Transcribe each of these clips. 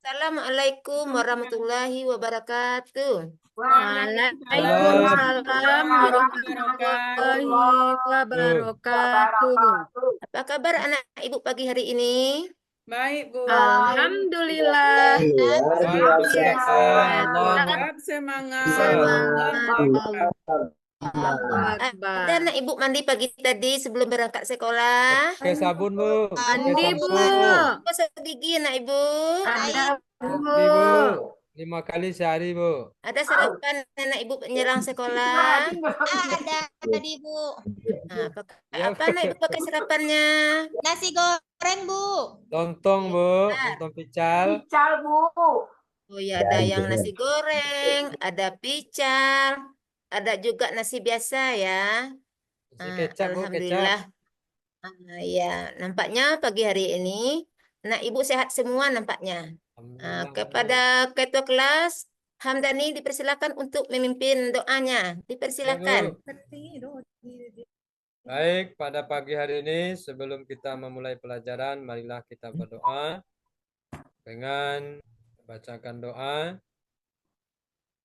Assalamualaikum warahmatullahi wabarakatuh. Waalaikumsalam warahmatullahi wabarakatuh. Apa kabar anak ibu pagi hari ini? Baik, Bu. Alhamdulillah. Tetap semangat. Semangat. Ada anak ibu mandi pagi tadi sebelum berangkat sekolah? Pakai sabun, Bu. Mandi, Pakai Bu. sampo. Gosok gigi anak ibu? Ada, Mandi, Bu. 5 kali sehari, Bu. Ada sarapan anak ibu menjelang sekolah? Ada tadi Bu. Nah, apa anak ibu pakai sarapannya? Nasi goreng Bu. Lontong, Bu. Lontong pical. Oh ya, ada yang nasi goreng, ada pical, ada juga nasi biasa ya. Isi kecap, Bu. Kecap. Alhamdulillah. Ya, nampaknya pagi hari ini anak ibu sehat semua nampaknya. Alhamdulillah. Kepada ketua kelas, Hamdani dipersilakan untuk memimpin doanya. Dipersilakan. Baik, pada pagi hari ini sebelum kita memulai pelajaran, marilah kita berdoa dengan bacakan doa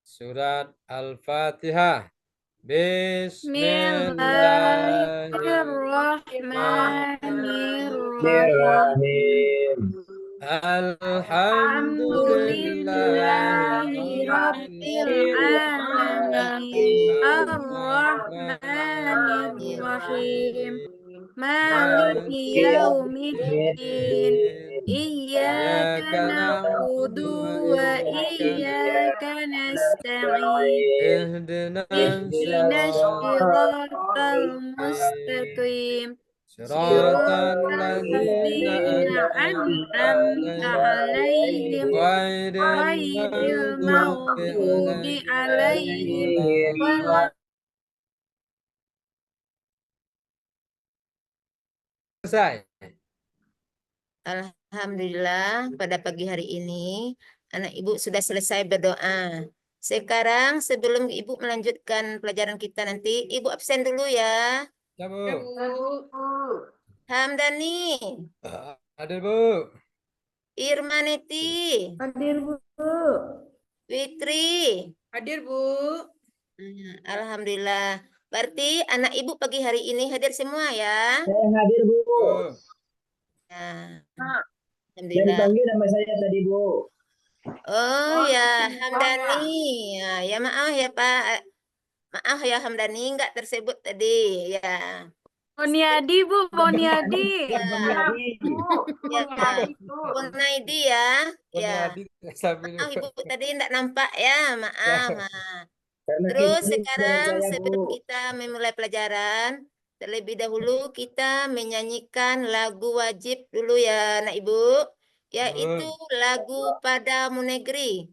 surat Al-Fatihah. Bismillahirrahmanirrahim. Alhamdulillahirrahmanirrahim. Ar-Rahmanir-Rahim. Maliki yaumiddin. Iyyaka na'budu wa iyyaka nasta'in. Ihdinas siratal mustaqim. Siratal ladzina an'amta 'alaihim ghairil maghdubi 'alaihim waladdallin. Selesai. Alhamdulillah, pada pagi hari ini anak ibu sudah selesai berdoa. Sekarang sebelum ibu melanjutkan pelajaran kita nanti, ibu absen dulu ya. Ya, Bu. Hamdani, Hadir, Bu. Irmaniti, hadir Bu. Fitri. Hadir Bu. Alhamdulillah. Berarti anak ibu pagi hari ini hadir semua ya. Saya hadir, Bu. Ya. Yang Alhamdulillah. dipanggil nama saya tadi, Bu. Oh ya, Hamdani. Ya maaf ya Pak. Maaf ya Hamdani nggak tersebut tadi ya. Boniadi Bu, Boniadi. Ya, Bonaidi ya. Ya. Maaf Ibu tadi nggak nampak ya, maaf. Karena Terus kini sekarang saya, sebelum Bu. kita memulai pelajaran, terlebih dahulu kita menyanyikan lagu wajib dulu ya, Nak Ibu, yaitu lagu Padamu Negeri.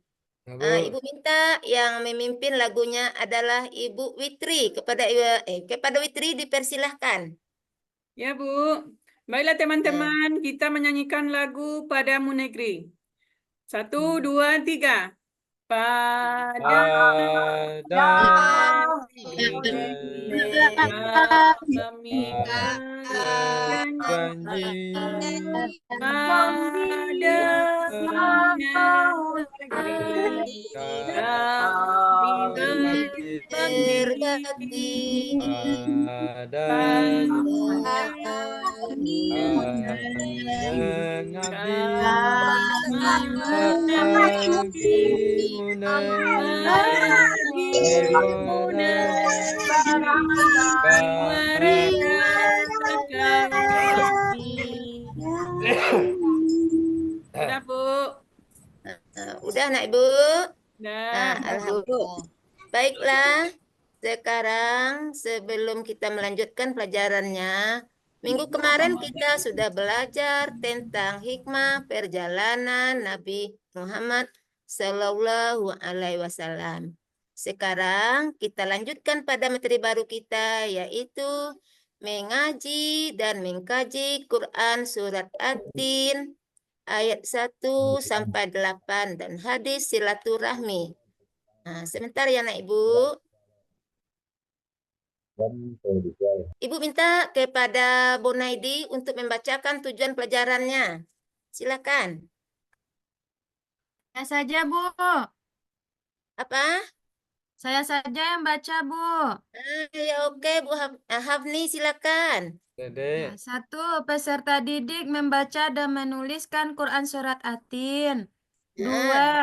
Ibu minta yang memimpin lagunya adalah Ibu Witri. Kepada Witri dipersilahkan. Ya Bu. Baiklah teman-teman, kita menyanyikan lagu Padamu Negeri. 1, 2, 3. Padamu kami janji Berbakti Udah Bu. Udah Nak Ibu? Udah. Alhamdulillah. Baiklah, sekarang sebelum kita melanjutkan pelajarannya, minggu kemarin kita sudah belajar tentang hikmah perjalanan Nabi Muhammad Sallallahu Alaihi Wasallam. Sekarang kita lanjutkan pada materi baru kita, yaitu mengaji dan mengkaji Quran Surat At-Tin ayat 1 sampai 8 dan hadis silaturahmi. Nah, sebentar ya Nak Ibu. Ibu minta kepada Bonaidi untuk membacakan tujuan pelajarannya. Silakan. saja, Bu. Apa? Saya saja yang baca, Bu. Ya oke, Bu Hafni silakan. Ya, 1. Peserta didik membaca dan menuliskan Quran Surat At-Tin. 2.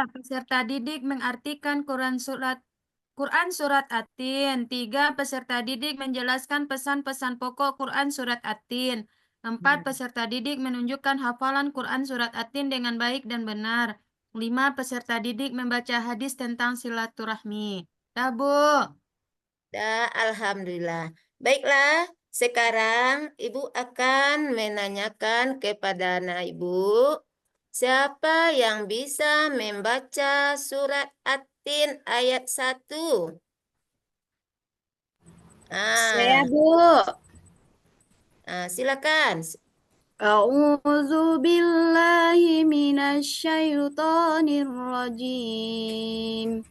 Peserta didik mengartikan Quran Surat At-Tin. 3. Peserta didik menjelaskan pesan-pesan pokok Quran Surat At-Tin. 4. Peserta didik menunjukkan hafalan Quran Surat At-Tin dengan baik dan benar. 5. Peserta didik membaca hadis tentang silaturahmi. Dah, Bu. Dah, alhamdulillah. Baiklah, sekarang Ibu akan menanyakan kepada anak Ibu, siapa yang bisa membaca surat At-Tin ayat 1? Saya, Ah, Bu. Silakan. A'udzu billahi minasyaitonir rajim.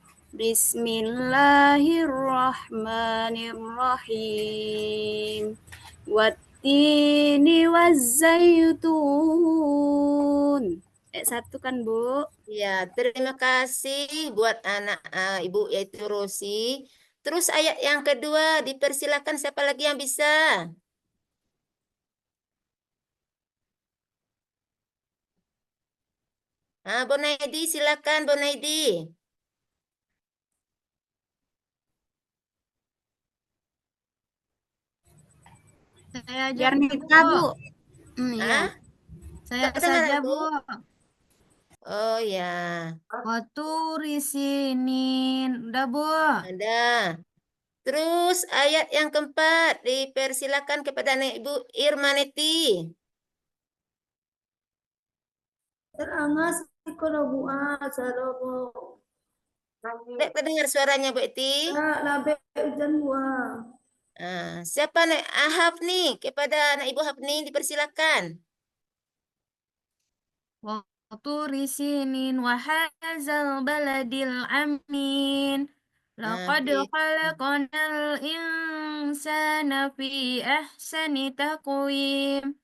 Bismillahirrahmanirrahim. Wattini wazzaitun. Satu kan, Bu? Ya, terima kasih buat anak Ibu yaitu Rosi. Terus ayat yang kedua, dipersilakan siapa lagi yang bisa? Bonaidi, silakan Bonaidi. Saya aja, Biar Bu. minta, Bu. Iya. Ah, Saya tak dengar saja, aku? Bu. Oh ya, Waktu risinin. Udah, Bu. ada. Terus ayat yang keempat, dipersilakan kepada anak Ibu Irmaneti. Terangah sikolobu'a sarobo. Tidak terdengar suaranya Bu Eti. Labe ujan buah. Siapa anak Hafni? Kepada anak Ibu Hafni dipersilakan. Waktu risinin wahazal baladil amin. Laqad Itu. khalaqnal insana fi ahsani taqwim.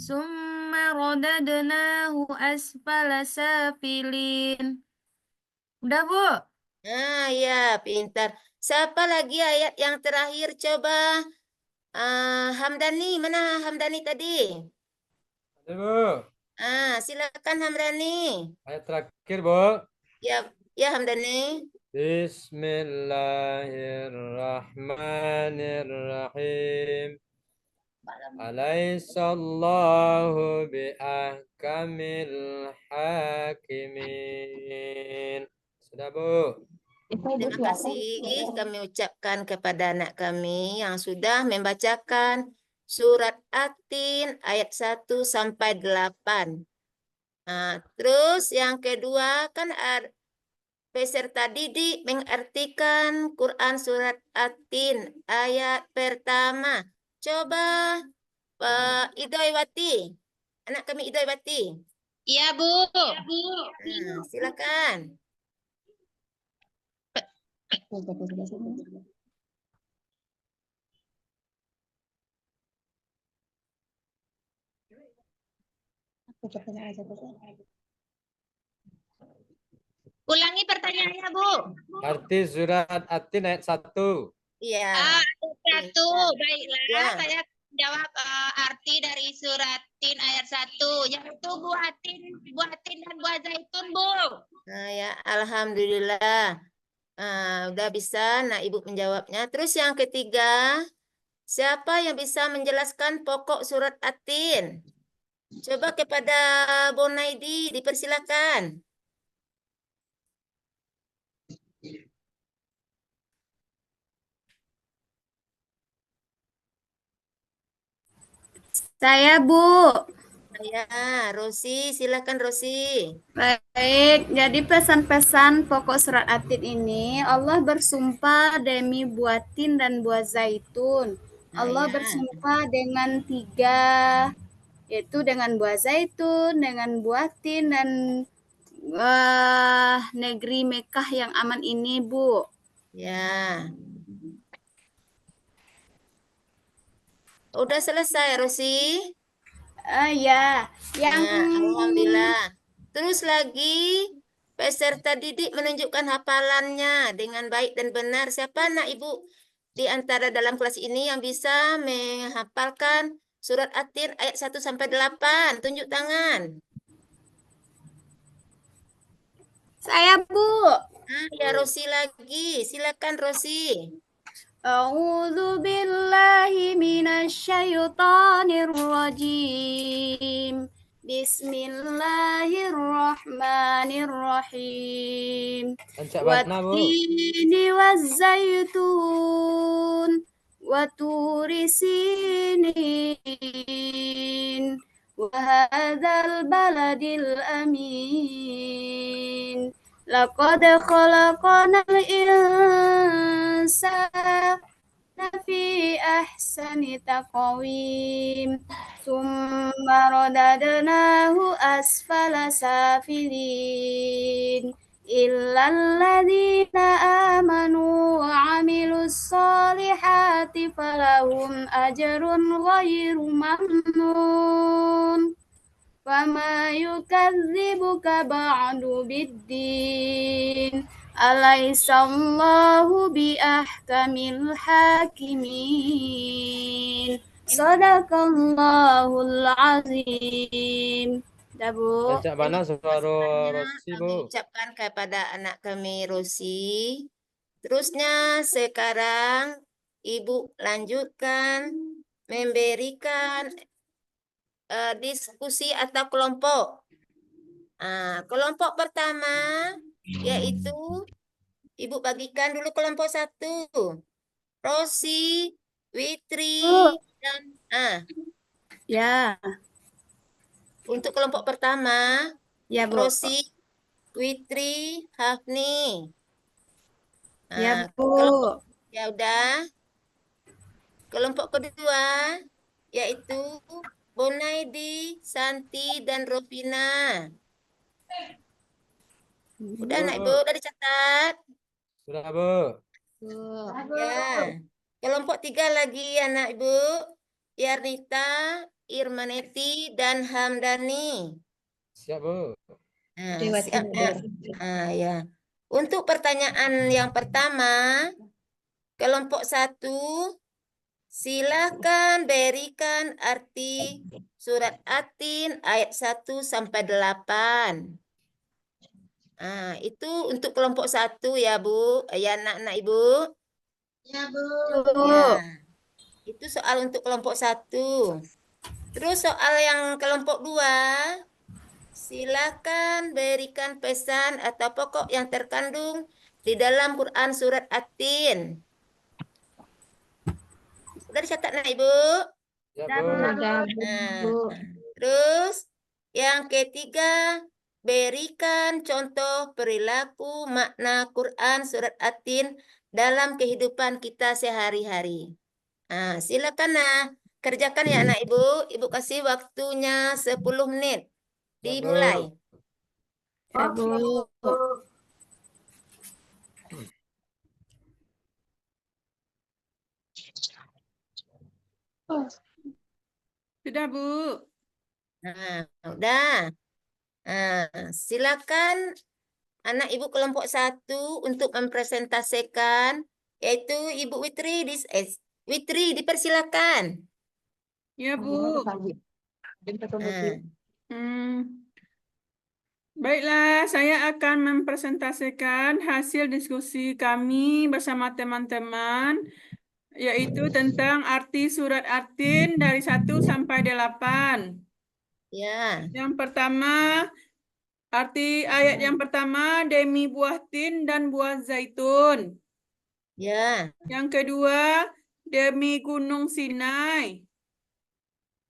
Summa radadnahu asfala safilin. Udah, Bu. Ya, pintar. Siapa lagi ayat yang terakhir? Coba. Hamdani, mana Hamdani tadi? Bu, Silakan Hamdani. ayat terakhir, Bu. Ya, ya Hamdani. Bismillahirrahmanirrahim. Alaihissallahu biahkamil hakimin. Sudah, Bu. Terima kasih kami ucapkan kepada anak kami yang sudah membacakan surat At-Tin ayat 1 sampai 8. Terus yang kedua kan peserta didik mengartikan Quran surat At-Tin ayat pertama. Coba Idoywati, anak kami Idoywati. Iya, Bu. Silakan. Ulangi pertanyaannya, Bu. Arti surat At-Tin ayat 1. Iya. Ayat 1. Baiklah, Ya. saya jawab arti dari surat Tin ayat 1, yaitu buatin dan buah zaitun, Bu. Ya, alhamdulillah. Udah bisa, nah Ibu menjawabnya. Terus yang ketiga, siapa yang bisa menjelaskan pokok surat At-Tin? Coba kepada Bonaidi, dipersilakan. Saya, Bu. Ya, Rosi, silakan Rosi. Baik, jadi pesan-pesan pokok surat At-Tin ini, Allah bersumpah demi buah tin dan buah zaitun. Allah Ya. bersumpah dengan 3, yaitu dengan buah zaitun, dengan buah tin, dan negeri Mekah yang aman ini, Bu. Ya. Udah selesai, Rosi? Ya, yang Alhamdulillah. Terus lagi, peserta didik menunjukkan hafalannya dengan baik dan benar. Siapa anak Ibu di antara dalam kelas ini yang bisa menghafalkan surat At-Tin ayat 1 sampai 8? Tunjuk tangan. Saya, Bu. Ya Rosi lagi. Silakan Rosi. A'udzu billahi minasyaitonir rajim. Bismillahirrahmanirrahim. Lancak mana, Bu? Wattini wazzaitun wa turi sinin wa hadzal baladil amin. Laqad khalaqnal insana fi ahsani taqwim. Summa radadnahu asfala safilin. Illal ladzina amanu wa 'amilus solihati falahum ajrun ghairu mamnun. Wama yukadzibuka ba'du biddin. Alaisallahu biahkamil hakimin. Sadaqallahul azim. Dah, Bu. Lancak mana suara Rosi, Kami Bu? ucapkan kepada anak kami Rosi. Terusnya sekarang Ibu lanjutkan memberikan diskusi atau kelompok. Kelompok pertama yaitu Ibu bagikan dulu kelompok 1. Rosi, Witri, dan Ya, untuk kelompok pertama ya, Bu. Rosi, Witri, Hafni. Ya, Bu. Kelompok ya udah. Kelompok kedua yaitu Bonaidi, Santi, dan Rovina. Udah anak Ibu, udah dicatat. Sudah, Bu. Ya. Kelompok 3 lagi anak Ibu. Yarnita, Irmaneti, dan Hamdani. Siap, Bu. Siap, Nak. Ya. Untuk pertanyaan yang pertama, kelompok 1, silakan berikan arti surat At-Tin ayat 1 sampai 8. Itu untuk kelompok 1 ya, Bu. Ya, anak-anak Ibu. Ya, Bu. Ya. Itu soal untuk kelompok 1. Terus soal yang kelompok 2, silakan berikan pesan atau pokok yang terkandung di dalam Quran surat At-Tin. Sudah dicatat, Nak Ibu? Ya, Ya, Bu. Bu. Terus yang ketiga, berikan contoh perilaku makna Quran surat At-Tin dalam kehidupan kita sehari-hari. Silakan kerjakan ya anak Ibu. Ibu kasih waktunya 10 menit. Ya, Bu. Dimulai. Ya, Bu. Sudah, Bu. Udah. Silakan anak Ibu kelompok 1 untuk mempresentasikan, yaitu Ibu Witri. Witri, dipersilakan. Ya, Bu. Baiklah, saya akan mempresentasikan hasil diskusi kami bersama teman-teman, yaitu tentang arti surat At-Tin dari 1 sampai 8. Ya. Yang pertama, arti ayat yang pertama, demi buah tin dan buah zaitun. Ya. Yang kedua, demi gunung Sinai.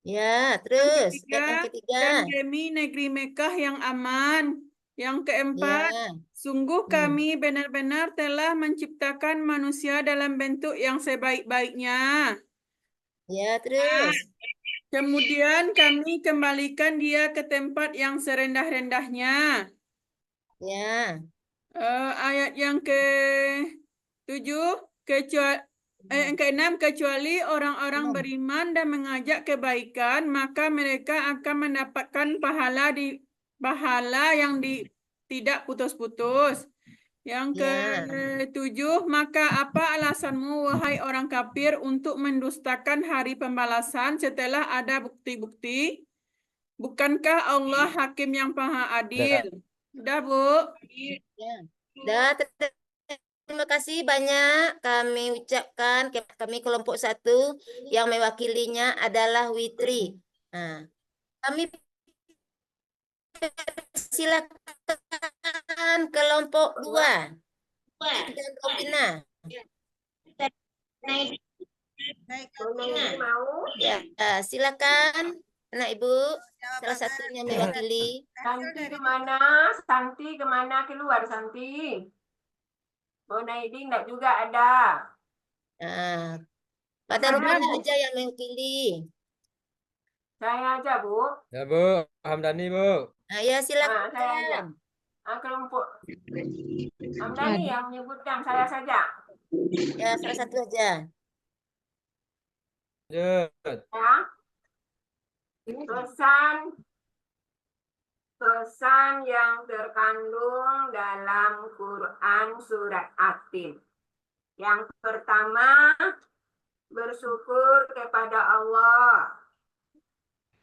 Ya, terus Yang ketiga. dan demi negeri Mekah yang aman. Yang keempat, Ya. sungguh kami benar-benar telah menciptakan manusia dalam bentuk yang sebaik-baiknya. Ya, terus. Kemudian kami kembalikan dia ke tempat yang serendah-rendahnya. Ya. Ayat yang ke-7, yang ke-6, kecuali orang-orang beriman dan mengajak kebaikan, maka mereka akan mendapatkan pahala yang tidak putus-putus. Yang Ya. ke-7, maka apa alasanmu, wahai orang kafir, untuk mendustakan hari pembalasan setelah ada bukti-bukti? Bukankah Allah hakim yang maha adil? Udah, Bu? Ya. Dah, terima kasih banyak kami ucapkan kami kelompok 1 yang mewakilinya adalah Witri. Nah, kami silakan kelompok 2 dan Ropina. Ya, silakan anak ibu salah satunya mewakili. Santi kemana? Santi kemana? Keluar Santi. Bonaidi enggak juga ada. Nah, pada Ropina aja yang mewakili. Saya aja, Bu. Ya, Bu. Hamdani, Bu. Nah, ya silakan. Saya aja. Kelompok Hamdani yang menyebutkan, saya saja. Ya, salah satu aja. Lanjut. Ya. Pesan yang terkandung dalam Quran surat At-Tin. Yang pertama, bersyukur kepada Allah.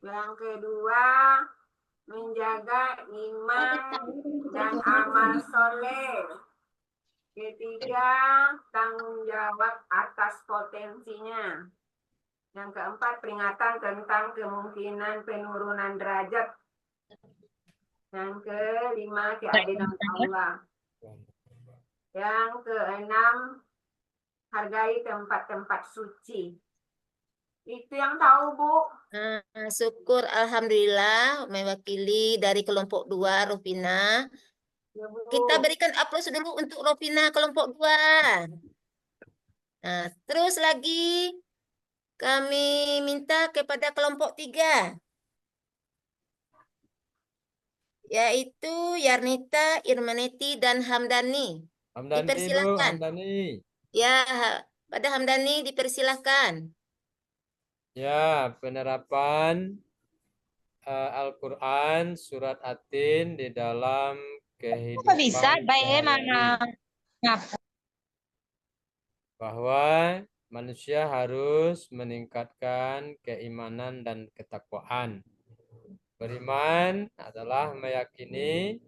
Yang kedua, menjaga iman dan amal soleh. Ketiga, tanggung jawab atas potensinya. Yang keempat, peringatan tentang kemungkinan penurunan derajat. Yang kelima, keadilan Allah. Yang keenam, hargai tempat-tempat suci. Itu yang tahu, Bu. Syukur alhamdulillah mewakili dari kelompok 2 Ropina. Ya, Bu. Kita berikan aplaus dulu untuk Ropina kelompok 2. Nah, terus lagi kami minta kepada kelompok 3. Yaitu Yarnita, Irmaneti, dan Hamdani. Hamdani, Bu. Dipersilakan. Hamdani. Ya, pada Hamdani dipersilahkan. Ya, penerapan Al-Quran surat At-Tin di dalam kehidupan sehari-hari. Bahwa manusia harus meningkatkan keimanan dan ketakwaan. Beriman adalah meyakini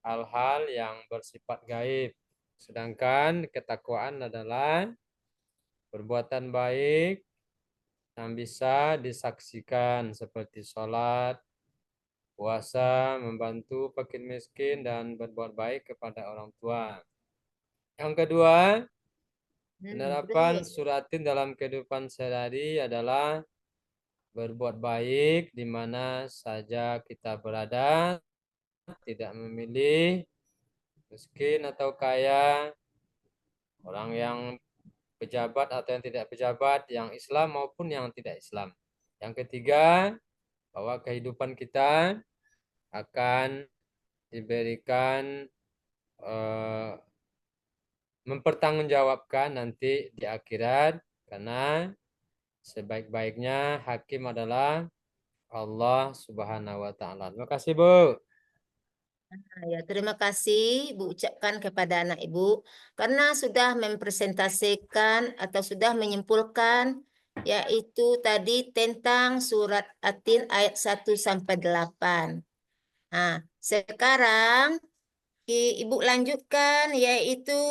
hal-hal yang bersifat gaib. Sedangkan ketakwaan adalah perbuatan baik yang bisa disaksikan seperti sholat, puasa, membantu fakir miskin, dan berbuat baik kepada orang tua. Yang kedua, penerapan suratin dalam kehidupan sehari-hari adalah berbuat baik di mana saja kita berada, tidak memilih miskin atau kaya, orang yang pejabat atau yang tidak pejabat, yang Islam maupun yang tidak Islam. Yang ketiga, bahwa kehidupan kita akan diberikan mempertanggungjawabkan nanti di akhirat, karena sebaik-baiknya hakim adalah Allah Subhanahu wa taala. Terima kasih, Bu. Ya, terima kasih Bu ucapkan kepada anak Ibu karena sudah mempresentasikan atau sudah menyimpulkan yaitu tadi tentang surat At-Tin ayat 1 sampai 8. Nah, sekarang Ibu lanjutkan yaitu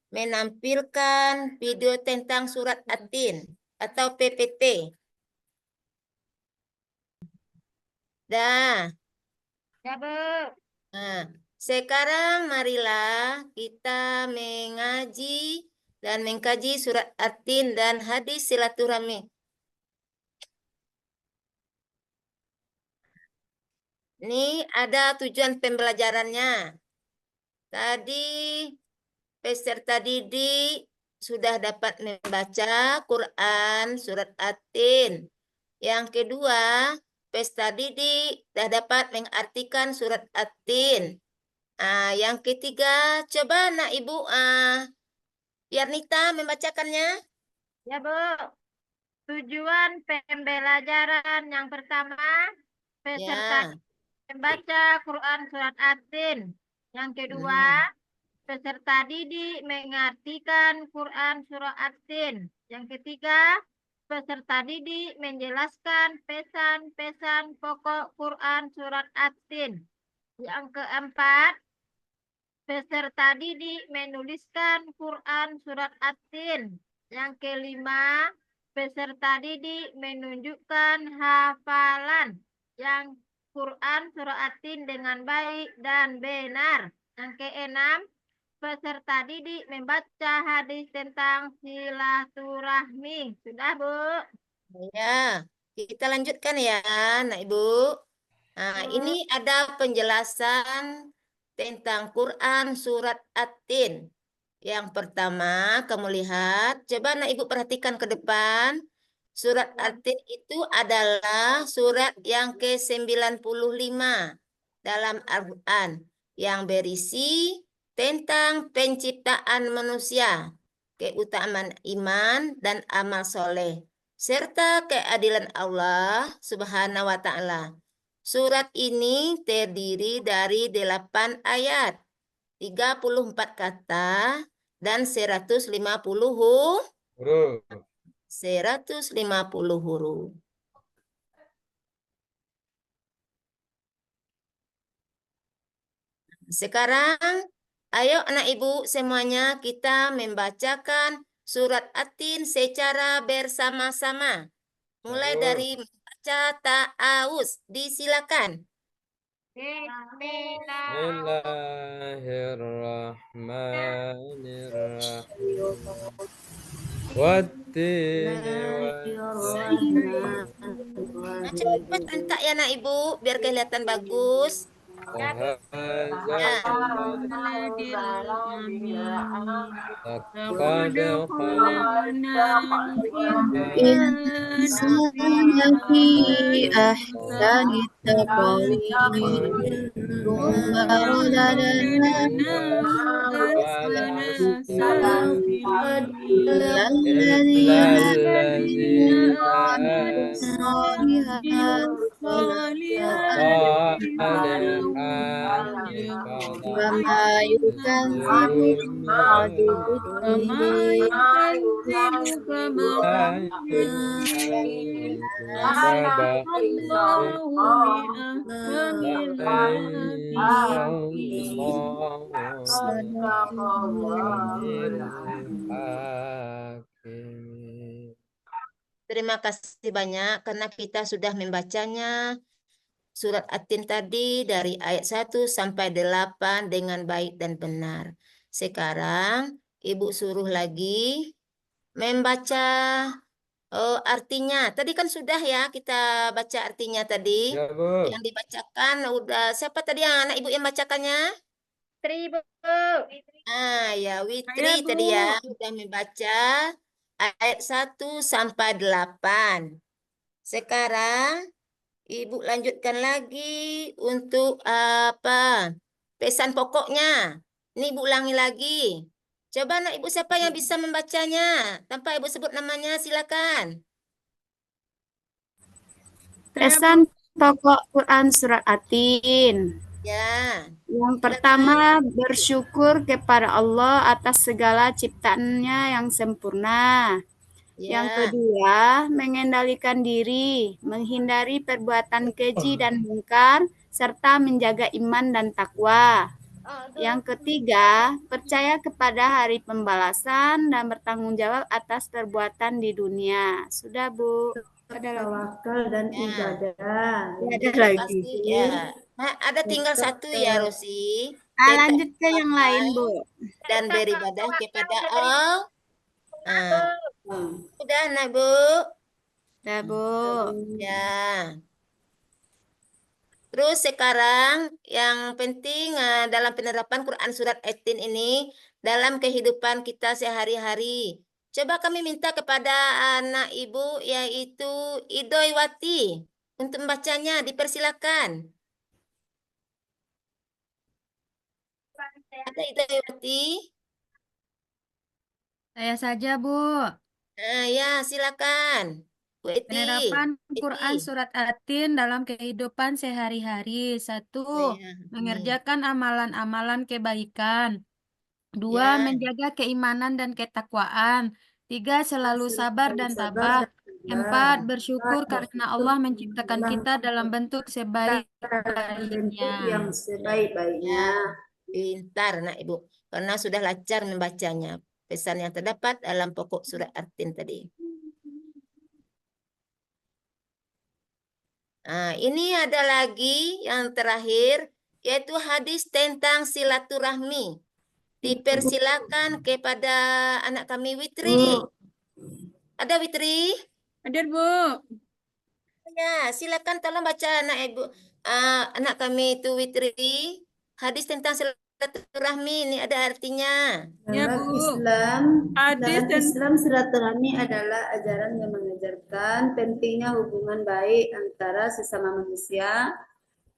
menampilkan video tentang surat At-Tin atau PPT. Dah. Ya, Bu. Nah, sekarang marilah kita mengaji dan mengkaji surat At-Tin dan hadis silaturahmi. Ini ada tujuan pembelajarannya. Tadi peserta didik sudah dapat membaca Quran surat At-Tin. Yang kedua, peserta didik sudah dapat mengartikan surat At-Tin. Yang ketiga, coba nak Ibu Yarnita membacakannya. Ya, Bu. Tujuan pembelajaran yang pertama, peserta membaca Quran surat At-Tin. Yang kedua, peserta didik mengartikan Quran surah At-Tin. Yang ketiga, peserta didik menjelaskan pesan-pesan pokok Quran surat At-Tin. Yang keempat, peserta didik menuliskan Quran surat At-Tin. Yang kelima, peserta didik menunjukkan hafalan yang Quran surah At-Tin dengan baik dan benar. Yang keenam, peserta didik membaca hadis tentang silaturahmi. Sudah, Bu? Ya, kita lanjutkan ya, Nak Ibu. Nah, ini ada penjelasan tentang Quran surat At-Tin. Yang pertama, kamu lihat, coba Nak Ibu perhatikan ke depan. Surat At-Tin itu adalah surat yang ke-95 dalam Al-Quran yang berisi tentang penciptaan manusia, keutamaan iman dan amal soleh, serta keadilan Allah Subhanahu wa Ta'ala. Surat ini terdiri dari 8 ayat, 34 kata, dan 150 huruf. 150 huruf. Sekarang, ayo anak ibu semuanya kita membacakan surat At-Tin secara bersama-sama. Mulai dari membaca ta'awuz. Disilakan. Bismillahirrahmanirrahim. Wattini Cepat entak ya anak ibu biar kelihatan bagus. لقد إنسان في أحسن تقويم ثم رددناه إلا الذين آمنوا الصالحات وما يكذب بعد بالدين Terima kasih banyak karena kita sudah membacanya surat At-Tin tadi dari ayat 1 sampai 8 dengan baik dan benar. Sekarang Ibu suruh lagi membaca artinya. Tadi kan sudah ya kita baca artinya tadi. Ya, Bu. Yang dibacakan udah siapa tadi yang anak Ibu yang bacakannya? Tri, Bu. Ah, ya Witri Saya, tadi ya Bu. udah membaca ayat 1 sampai 8. Sekarang Ibu lanjutkan lagi untuk apa? Pesan pokoknya. Ini Ibu ulangi lagi. Coba anak Ibu siapa yang bisa membacanya? Tanpa Ibu sebut namanya, silakan. Pesan pokok Quran surat At-Tin. Ya. Yang pertama, bersyukur kepada Allah atas segala ciptaannya yang sempurna. Ya. Yang kedua, mengendalikan diri, menghindari perbuatan keji dan mungkar, serta menjaga iman dan takwa. Yang ketiga, percaya kepada hari pembalasan dan bertanggung jawab atas perbuatan di dunia. Sudah, Bu. Ada lagi. Tawakal dan Ya. ibadah. Ada lagi. Ya. Nah, ada tinggal satu ya, Rosi. Lanjut ke yang lain, Bu. Dan beribadah kepada Allah. Udah, nah, Bu. Sudah, Bu. Ya. Terus sekarang yang penting dalam penerapan Quran surat At-Tin ini dalam kehidupan kita sehari-hari. Coba kami minta kepada anak ibu yaitu Idoywati untuk membacanya. Dipersilakan. Ada Idoywati? Saya saja, Bu. Ya, silakan. Bu Eti. Penerapan Quran Eti. Surat At-Tin dalam kehidupan sehari-hari. 1. Ya. Mengerjakan amalan-amalan kebaikan. 2. Ya. Menjaga keimanan dan ketakwaan. 3. Selalu sabar dan tabah. 4. Bersyukur karena Allah menciptakan kita dalam bentuk sebaik-baiknya. yang sebaik-baiknya. Pintar nak Ibu. Karena sudah lancar membacanya. Pesan yang terdapat dalam pokok surat At-Tin tadi. Nah, ini ada lagi yang terakhir, yaitu hadis tentang silaturahmi. Dipersilakan kepada anak kami Witri. Ada Witri? Hadir, Bu. Ya, silakan tolong baca anak ibu, anak kami itu Witri. Hadis tentang silaturahmi ini ada artinya. Ya, Dalam Bu. Islam, Hadis dalam dan Islam silaturahmi adalah ajaran yang mengajarkan pentingnya hubungan baik antara sesama manusia,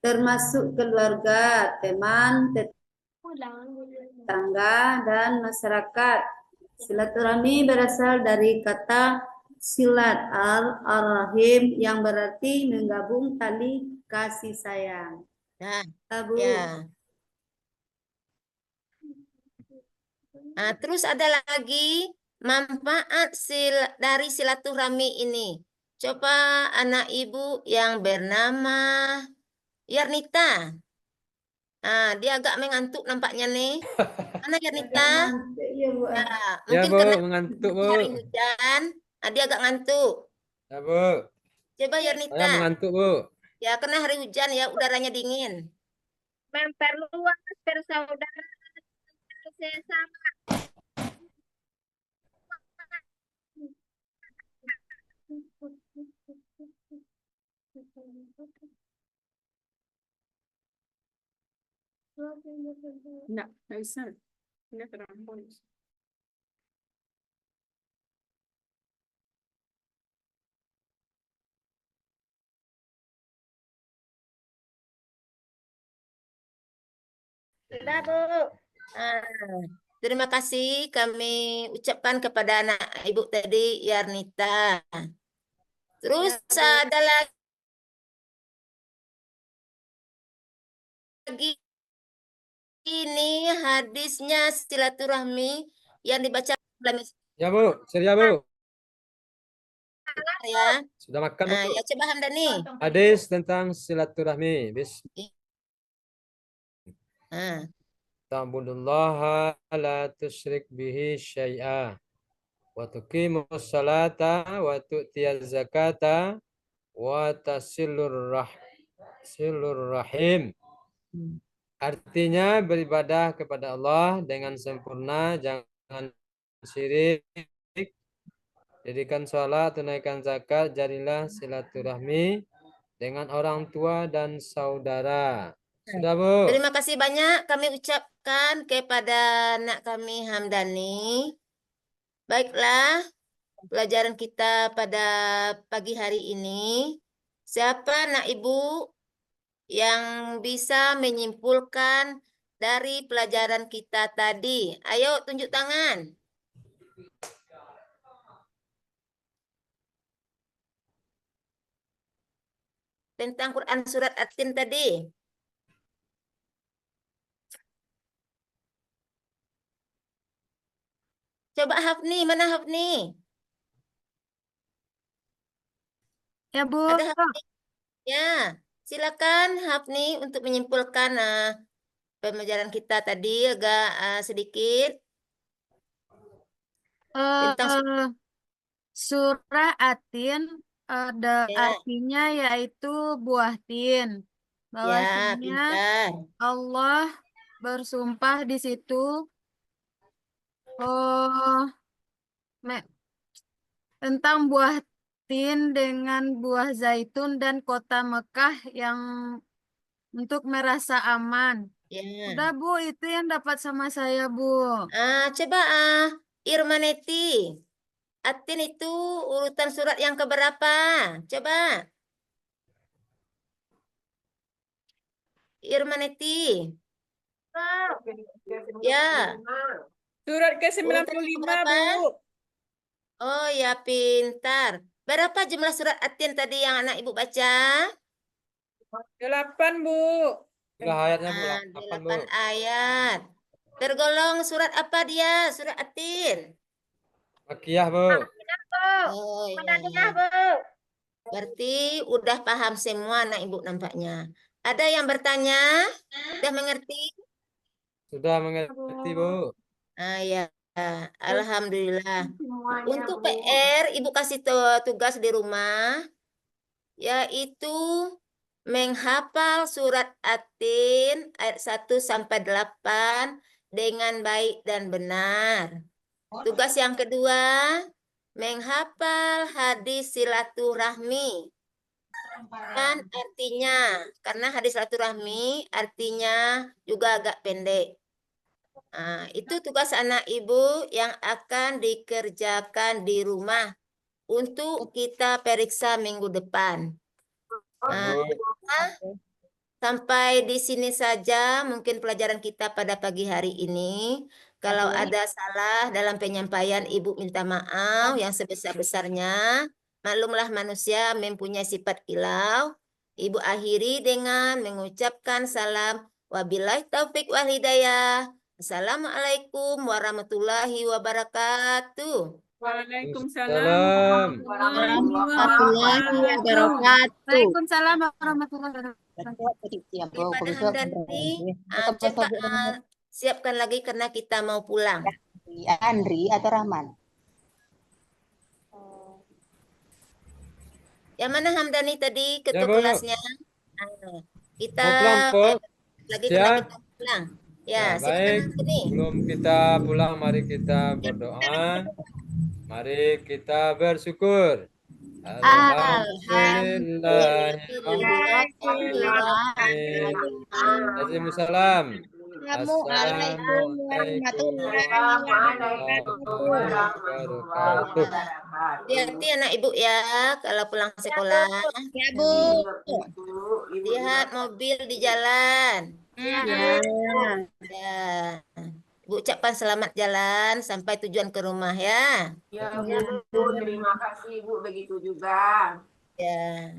termasuk keluarga, teman, tetangga, dan masyarakat. Silaturahmi berasal dari kata silat al-rahim yang berarti menggabung tali kasih sayang. Nah, Bu. ya. Nah, terus ada lagi manfaat dari silaturahmi ini. Coba anak ibu yang bernama Yarnita. Nah, dia agak mengantuk nampaknya nih. Mana Yarnita? Iya, Bu. Ya, Ya, mungkin Bu, karena mengantuk, Bu. hari hujan, nah dia agak ngantuk. Ya, Bu. Coba Saya Yarnita. mengantuk, Bu. Ya, karena hari hujan ya, udaranya dingin. Memperluas persaudaraan sesama. Enggak bisa. Ini terampun. Sudah, Bu. Nah, terima kasih kami ucapkan kepada anak ibu tadi, Yarnita. Terus ada lagi ini hadisnya silaturahmi yang dibaca Ya, Bu. Siap, Bu. ya. Sudah makan, Nah, Bu. ya coba Hamdani. Hadis tentang silaturahmi. Nah, Ta'budullaha la tusyrik bihi syai'a wa tuqimus salata wa tu'tiyaz zakata wa silur rahim. Artinya beribadah kepada Allah dengan sempurna, jangan syirik, dirikan sholat, tunaikan zakat, jadilah silaturahmi dengan orang tua dan saudara. Sudah, Bu? terima kasih banyak kami ucapkan kepada anak kami Hamdani. Baiklah, pelajaran kita pada pagi hari ini. Siapa anak ibu yang bisa menyimpulkan dari pelajaran kita tadi? Ayo tunjuk tangan. Tentang Quran Surat At-Tin tadi. Coba Hafni, mana Hafni? Ya, Bu. Ada Hafni? Ya, silakan Hafni untuk menyimpulkan pembelajaran kita tadi agak sedikit tentang Surah At-Tin ada ya, artinya yaitu buah tin. ya, Bahwasanya pintar. Allah bersumpah di situ oh tentang buah tin dengan buah zaitun dan kota Mekah yang untuk merasa aman. Ya. Udah, Bu, itu yang dapat sama saya, Bu. Coba Irmaneti. Atin itu urutan surat yang keberapa? Coba. Irmaneti. Ya. Surat Urutan yang ke-95, keberapa? Bu. Oh ya, pintar. Berapa jumlah surat At-Tin tadi yang anak ibu baca? 8, Bu. Jumlah ayatnya Bu, 8 Bu. 8 ayat. Tergolong surat apa dia? Surat At-Tin. Makiyah Bu. Oh iya. Berarti udah paham semua anak ibu nampaknya. Ada yang bertanya? Udah mengerti? Sudah mengerti Bu. Ah ya, alhamdulillah. Semuanya, Untuk Bu. PR ibu kasih tugas di rumah yaitu menghafal surat At-Tin ayat 1 sampai 8 dengan baik dan benar. Tugas yang kedua, menghafal hadis silaturahmi. Kan artinya, karena hadis silaturahmi artinya juga agak pendek. Nah, itu tugas anak ibu yang akan dikerjakan di rumah untuk kita periksa minggu depan. Nah, Bu. sampai di sini saja mungkin pelajaran kita pada pagi hari ini. Kalau ada salah dalam penyampaian, Ibu minta maaf yang sebesar-besarnya. Maklumlah manusia mempunyai sifat kilau. Ibu akhiri dengan mengucapkan salam. Wabillahi taufik wal hidayah. Assalamualaikum warahmatullahi wabarakatuh. Waalaikumsalam Warahmatullahi wabarakatuh. Waalaikumsalam warahmatullahi wabarakatuh. Gimana Hamdani? Cepat siapkan lagi karena kita mau pulang. Andri atau Rahman? Yang mana Hamdani tadi ketua Bu. kelasnya? Nah, kita Mau pulang Bu. lagi Siap? karena kita pulang. Ya, silakan Baik. Hamdani. Sebelum kita pulang, mari kita berdoa. Mari kita bersyukur. Waalaikumsalam. Assalamualaikum warahmatullahi wabarakatuh. Hati-hati anak ibu ya kalau pulang sekolah. Ya, Bu. Lihat mobil di jalan. Ya. Ya. Ibu ucapkan selamat jalan sampai tujuan ke rumah ya. Ya, Bu. Terima kasih, Bu. Begitu juga. Ya.